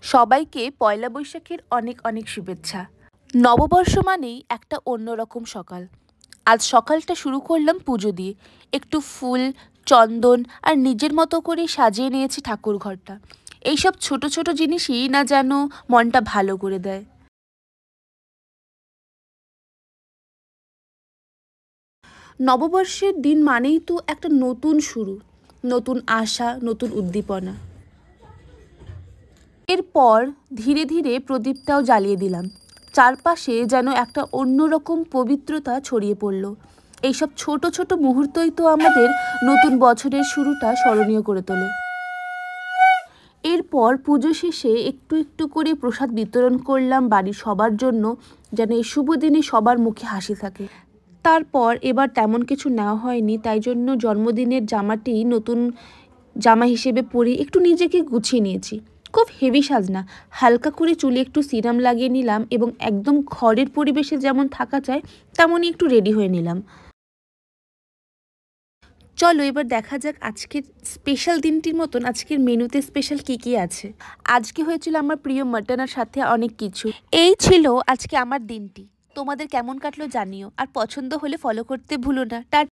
সবাইকে পয়লা বৈশাখের অনেক অনেক শুভেচ্ছা। নববর্ষ মানেই একটা অন্যরকম সকাল। আজ সকালটা শুরু করলাম পুজো দিয়ে। একটু ফুল, চন্দন আর নিজের মতো করে সাজিয়ে নিয়েছি ঠাকুর ঘরটা। এইসব ছোট ছোট জিনিসই না যেন মনটা ভালো করে দেয়। নববর্ষের দিন মানেই তো একটা নতুন শুরু, নতুন আশা, নতুন উদ্দীপনা। এরপর ধীরে ধীরে প্রদীপটাও জ্বালিয়ে দিলাম। চারপাশে যেন একটা অন্যরকম পবিত্রতা ছড়িয়ে পড়ল। এইসব ছোট ছোট মুহূর্তই তো আমাদের নতুন বছরের শুরুটা স্মরণীয় করে তোলে। এরপর পুজো শেষে একটু একটু করে প্রসাদ বিতরণ করলাম বাড়ির সবার জন্য, যেন এই শুভ দিনে সবার মুখে হাসি থাকে। তারপর এবার তেমন কিছু নেওয়া হয়নি, তাই জন্য জন্মদিনের জামাটি নতুন জামা হিসেবে পরে একটু নিজেকে গুছিয়ে নিয়েছি। খুব হেভি সাজ না, হালকা করে চুলে একটু সিরাম লাগিয়ে নিলাম এবং একদম ঘরের পরিবেশে যেমন থাকা চায় তেমনই একটু রেডি হয়ে নিলাম। চলো এবার দেখা যাক আজকের স্পেশাল দিনটির মতন আজকের মেনুতে স্পেশাল কি কি আছে। আজকে হয়েছিল আমার প্রিয় মাটনের সাথে অনেক কিছু। এই ছিল আজকে আমার দিনটি। তোমাদের কেমন কাটলো জানিও, আর পছন্দ হলে ফলো করতে ভুলো না।